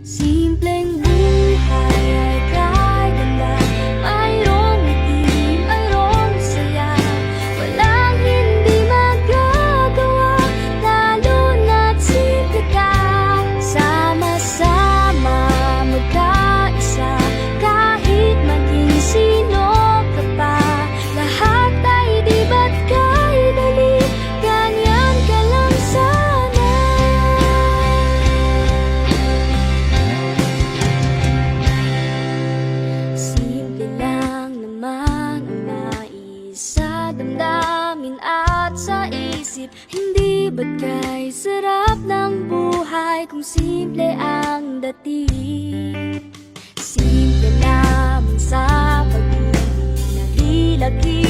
Simpleng buhay ay kahit ganda, mayroong ngiti, mayroong saya. Walang hindi magagawa, lalo na't simple ka. Sama-sama, magkaisa, kahit maging sino ka pa. Lahat ay di ba't kahit dali, ganyan ka lang sana. Simple lang naman ang nais sa damdamin at sa isip. Hindi ba't kay sarap ng buhay kung simple ang dating. Simple lamang sa pag-ibig, nagilagi